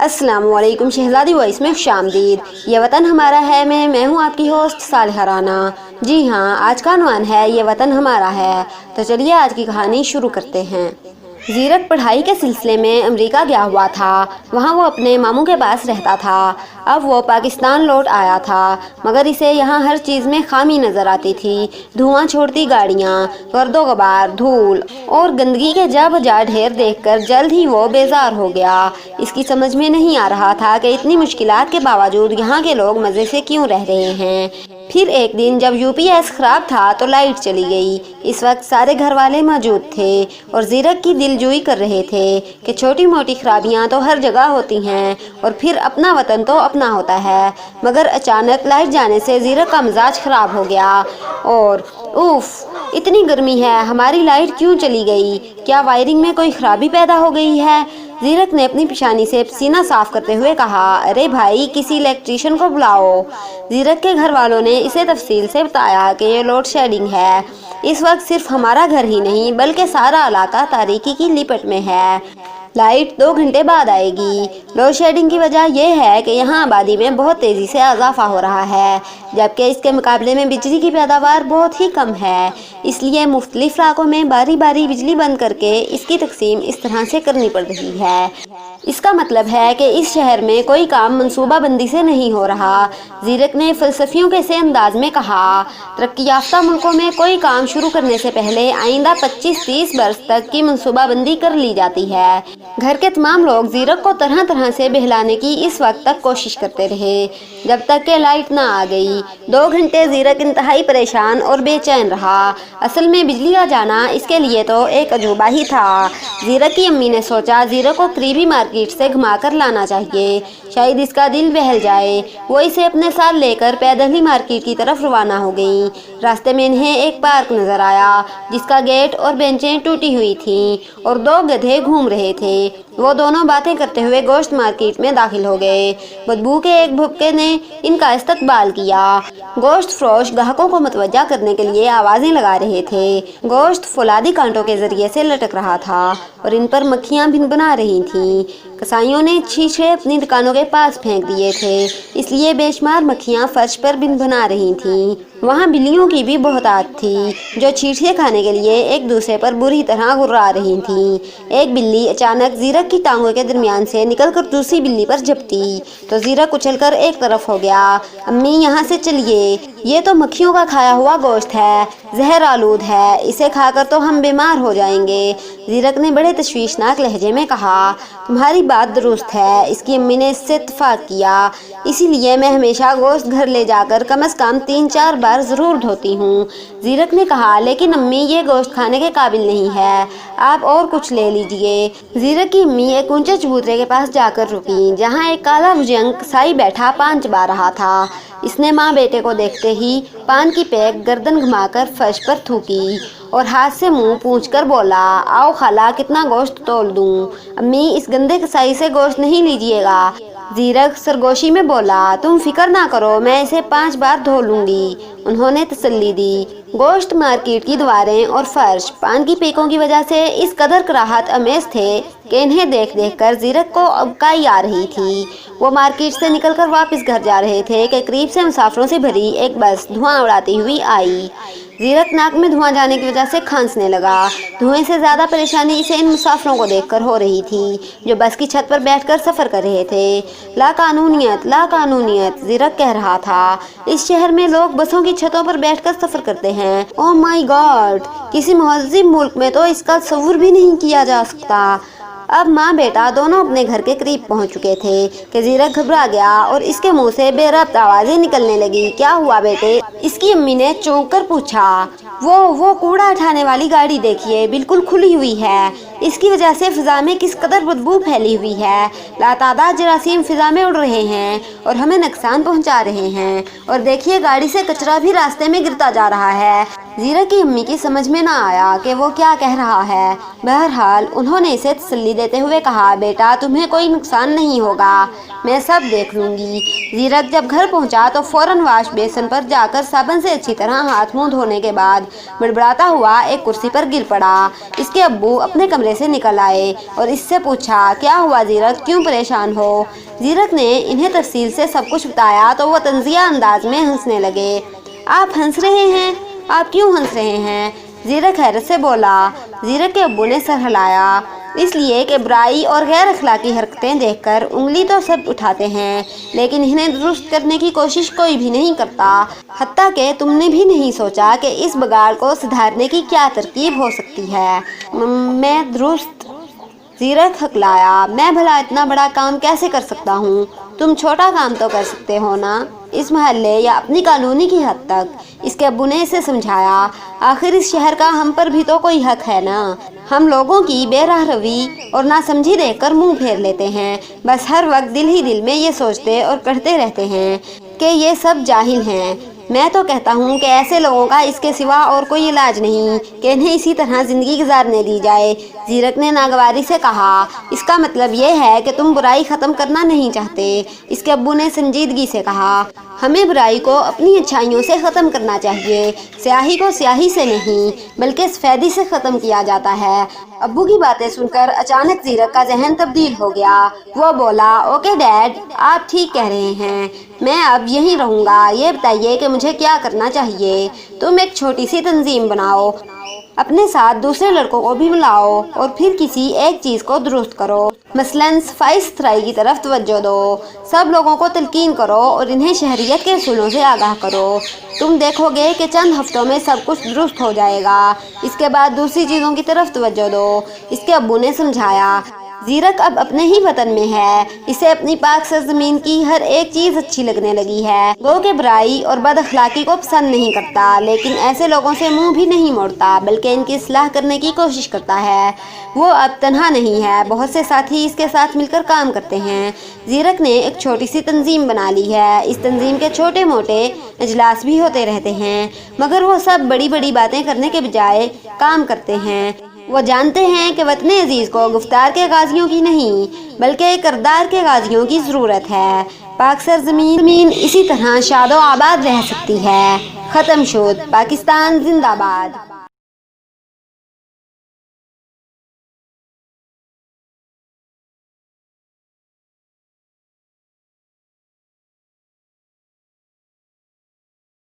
अस्सलाम वालेकुम शहजादी वॉइस में खुशामदीद। ये वतन हमारा है मैं हूँ आपकी होस्ट सालिहा राना। जी हाँ, आज का उन्वान है ये वतन हमारा है। तो चलिए आज की कहानी शुरू करते हैं। ज़ीरक पढ़ाई के सिलसिले में अमेरिका गया हुआ था। वहाँ वो अपने मामू के पास रहता था। अब वो पाकिस्तान लौट आया था, मगर इसे यहाँ हर चीज़ में खामी नज़र आती थी। धुआं छोड़ती गाड़ियाँ, गर्दो गुबार, धूल और गंदगी के जा बजा ढेर देखकर जल्द ही वो बेजार हो गया। इसकी समझ में नहीं आ रहा था कि इतनी मुश्किलात के बावजूद यहाँ के लोग मज़े से क्यों रह रहे हैं। फिर एक दिन जब यूपीएस ख़राब था तो लाइट चली गई। इस वक्त सारे घर वाले मौजूद थे और ज़ीरक की दिलजोई कर रहे थे कि छोटी मोटी खराबियाँ तो हर जगह होती हैं और फिर अपना वतन तो अपना होता है। मगर अचानक लाइट जाने से ज़ीरक का मिजाज ख़राब हो गया और उफ़, इतनी गर्मी है, हमारी लाइट क्यों चली गई? क्या वायरिंग में कोई ख़राबी पैदा हो गई है? ज़ीरक ने अपनी पेशानी से पसीना साफ करते हुए कहा, अरे भाई, किसी इलेक्ट्रीशियन को बुलाओ। ज़ीरक के घर वालों ने इसे तफसील से बताया कि ये लोड शेडिंग है। इस वक्त सिर्फ हमारा घर ही नहीं बल्कि सारा इलाका तारीकी की लिपट में है। लाइट 2 घंटे बाद आएगी। लोड शेडिंग की वजह यह है कि यहाँ आबादी में बहुत तेज़ी से इजाफा हो रहा है, जबकि इसके मुकाबले में बिजली की पैदावार बहुत ही कम है। इसलिए मुख्तलिफ इलाकों में बारी बारी बिजली बंद करके इसकी तकसीम इस तरह से करनी पड़ रही है। इसका मतलब है कि इस शहर में कोई काम मनसूबा बंदी से नहीं हो रहा। ज़ीरक ने फ़लसफ़ियों के से अंदाज में कहा, तरक्की याफ्ता मुल्कों में कोई काम शुरू करने से पहले आइंदा 25-30 बरस तक की मनसूबा बंदी कर ली जाती है। घर के तमाम लोग ज़ीरक को तरह तरह से बहलाने की इस वक्त तक कोशिश करते रहे, जब तक कि लाइट ना आ गई। 2 घंटे ज़ीरक इंतहाई परेशान और बेचैन रहा। असल में बिजली आ जाना इसके लिए तो एक अजूबा ही था। ज़ीरक की अम्मी ने सोचा ज़ीरक को करीबी मार्केट से घुमा कर लाना चाहिए, शायद इसका दिल बहल जाए। वो इसे अपने साथ लेकर पैदल ही मार्केट की तरफ रवाना हो गई। रास्ते में इन्हें एक पार्क नज़र आया जिसका गेट और बेंचें टूटी हुई थीं और 2 गधे घूम रहे थे। वो दोनों बातें करते हुए गोश्त मार्केट में दाखिल हो गए। बदबू के एक भुक्के ने इनका इस्तकबाल किया। गोश्त फरोश ग्राहकों को मतवज्जा करने के लिए आवाज़ें लगा रहे थे। गोश्त फौलादी कांटों के ज़रिए से लटक रहा था और इन पर मक्खियाँ भिनभिना रही थीं। कसाईयों ने शीशे अपनी दुकानों के पास फेंक दिए थे, इसलिए बेशुमार मक्खियाँ फर्श पर भिनभिना रही थीं। वहाँ बिल्लियों की भी बहुतायत थी जो शीशे खाने के लिए एक दूसरे पर बुरी तरह गुर्रा रही थीं। एक बिल्ली अचानक ज़ीरक की टांगों के दरमियान से निकलकर दूसरी बिल्ली पर झपटी तो ज़ीरक उछलकर एक तरफ हो गया। अम्मी, यहाँ से चलिए, ये तो मक्खियों का खाया हुआ गोश्त है, जहर आलूद है, इसे खाकर तो हम बीमार हो जाएंगे। ज़ीरक ने बड़े तशवीशनाक लहजे में कहा, तुम्हारी बात दुरुस्त है। इसकी अम्मी ने इससे इत्तफाक किया, इसीलिए मैं हमेशा गोश्त घर ले जाकर कम से कम 3-4 बार ज़रूर धोती हूँ। ज़ीरक ने कहा, लेकिन अम्मी, ये गोश्त खाने के काबिल नहीं है, आप और कुछ ले लीजिए। ज़ीरक की अम्मी एक ऊंचे चबूतरे के पास जाकर रुकी जहाँ एक काला भुजंग कसाई बैठा पान चबा रहा था। इसने माँ बेटे को देखते ही पान की पैक गर्दन घुमाकर फर्श पर थूकी और हाथ से मुंह पूंछकर बोला, आओ खाला, कितना गोश्त तोल दूं? अम्मी, इस गंदे कसाई से गोश्त नहीं लीजिएगा। ज़ीरक सरगोशी में बोला, तुम फिक्र ना करो, मैं इसे 5 बार धो लूँगी। उन्होंने तसल्ली दी। गोश्त मार्केट की दीवारें और फर्श पान की पेकों की वजह से इस कदर कराहत अमेज थे कि इन्हें देख देख कर ज़ीरक को अबकाई आ रही थी। वो मार्केट से निकलकर वापस घर जा रहे थे कि करीब से मुसाफिरों से भरी एक बस धुआं उड़ाती हुई आई। ज़ीरक नाक में धुआं जाने की वजह से खांसने लगा। धुएं से ज़्यादा परेशानी इसे इन मुसाफिरों को देखकर हो रही थी जो बस की छत पर बैठकर सफ़र कर रहे थे। ला कानूनियत, ला कानूनियत, ज़ीरक कह रहा था। इस शहर में लोग बसों की छतों पर बैठकर सफ़र करते हैं। ओह माय गॉड, किसी महज़िब मुल्क में तो इसका तसव्वुर भी नहीं किया जा सकता। अब माँ बेटा दोनों अपने घर के करीब पहुँच चुके थे कि ज़ीरक घबरा गया और इसके मुंह से बेरब्त आवाज़ें निकलने लगी। क्या हुआ बेटे? इसकी अम्मी ने चौंक कर पूछा। वो कूड़ा उठाने वाली गाड़ी देखिए, बिल्कुल खुली हुई है। इसकी वजह से फ़िज़ा में किस कदर बदबू फैली हुई है। लातादाद जरासीम फ़िज़ा में उड़ रहे हैं और हमें नुकसान पहुँचा रहे हैं। और देखिए, गाड़ी से कचरा भी रास्ते में गिरता जा रहा है। زیرک کی امی کی سمجھ میں نہ آیا کہ وہ کیا کہہ رہا ہے۔ بہرحال انہوں نے اسے تسلی دیتے ہوئے کہا، بیٹا تمہیں کوئی نقصان نہیں ہوگا، میں سب دیکھ لوں گی۔ زیرک جب گھر پہنچا تو فوراً واش بیسن پر جا کر صابن سے اچھی طرح ہاتھ منہ دھونے کے بعد بڑبڑاتا ہوا ایک کرسی پر گر پڑا۔ اس کے ابو اپنے کمرے سے نکل آئے اور اس سے پوچھا، کیا ہوا زیرک، کیوں پریشان ہو؟ زیرک نے انہیں تفصیل سے سب کچھ بتایا تو وہ طنزیہ انداز میں ہنسنے لگے۔ آپ ہنس رہے ہیں؟ آپ کیوں ہنس رہے ہیں؟ زیرک حیرت سے بولا۔ زیرک کے ابو نے سر ہلایا۔ اس لیے کہ برائی اور غیر اخلاقی حرکتیں دیکھ کر انگلی تو سب اٹھاتے ہیں، لیکن انہیں درست کرنے کی کوشش کوئی بھی نہیں کرتا۔ حتیٰ کہ تم نے بھی نہیں سوچا کہ اس بگاڑ کو سدھارنے کی کیا ترکیب ہو سکتی ہے۔ میں درست؟ زیرک ہکلایا، میں بھلا اتنا بڑا کام کیسے کر سکتا ہوں؟ تم چھوٹا کام تو کر سکتے ہو نا، اس محلے یا اپنی کالونی کی حد تک۔ اس کے ابو نے اسے سمجھایا، آخر اس شہر کا ہم پر بھی تو کوئی حق ہے نا۔ ہم لوگوں کی بے راہ روی اور ناسمجھی دیکھ کر منہ پھیر لیتے ہیں، بس ہر وقت دل ہی دل میں یہ سوچتے اور کہتے رہتے ہیں کہ یہ سب جاہل ہیں۔ میں تو کہتا ہوں کہ ایسے لوگوں کا اس کے سوا اور کوئی علاج نہیں کہ انہیں اسی طرح زندگی گزارنے دی جائے۔ زیرک نے ناگواری سے کہا، اس کا مطلب یہ ہے کہ تم برائی ختم کرنا نہیں چاہتے۔ اس کے ابو نے سنجیدگی سے کہا، ہمیں برائی کو اپنی اچھائیوں سے ختم کرنا چاہیے، سیاہی کو سیاہی سے نہیں بلکہ سفیدی سے ختم کیا جاتا ہے۔ ابو کی باتیں سن کر اچانک زیرک کا ذہن تبدیل ہو گیا۔ وہ بولا، اوکے ڈیڈ، آپ ٹھیک کہہ رہے ہیں، میں اب یہیں رہوں گا۔ یہ بتائیے کہ مجھے کیا کرنا چاہیے؟ تم ایک چھوٹی سی تنظیم بناؤ، اپنے ساتھ دوسرے لڑکوں کو بھی ملاؤ اور پھر کسی ایک چیز کو درست کرو، مثلاً صفائی ستھرائی کی طرف توجہ دو۔ سب لوگوں کو تلقین کرو اور انہیں شہریت کے اصولوں سے آگاہ کرو۔ تم دیکھو گے کہ چند ہفتوں میں سب کچھ درست ہو جائے گا۔ اس کے بعد دوسری چیزوں کی طرف توجہ دو، اس کے ابو نے سمجھایا۔ زیرک اب اپنے ہی وطن میں ہے، اسے اپنی پاک سرزمین کی ہر ایک چیز اچھی لگنے لگی ہے۔ وہ کہ برائی اور بد اخلاقی کو پسند نہیں کرتا، لیکن ایسے لوگوں سے منہ بھی نہیں موڑتا بلکہ ان کی اصلاح کرنے کی کوشش کرتا ہے۔ وہ اب تنہا نہیں ہے، بہت سے ساتھی اس کے ساتھ مل کر کام کرتے ہیں۔ زیرک نے ایک چھوٹی سی تنظیم بنا لی ہے۔ اس تنظیم کے چھوٹے موٹے اجلاس بھی ہوتے رہتے ہیں، مگر وہ سب بڑی بڑی باتیں کرنے کے بجائے کام کرتے ہیں۔ وہ جانتے ہیں کہ وطن عزیز کو گفتار کے غازیوں کی نہیں بلکہ کردار کے غازیوں کی ضرورت ہے۔ پاک سرزمین اسی طرح شاد و آباد رہ سکتی ہے۔ ختم شد۔ پاکستان زندہ باد۔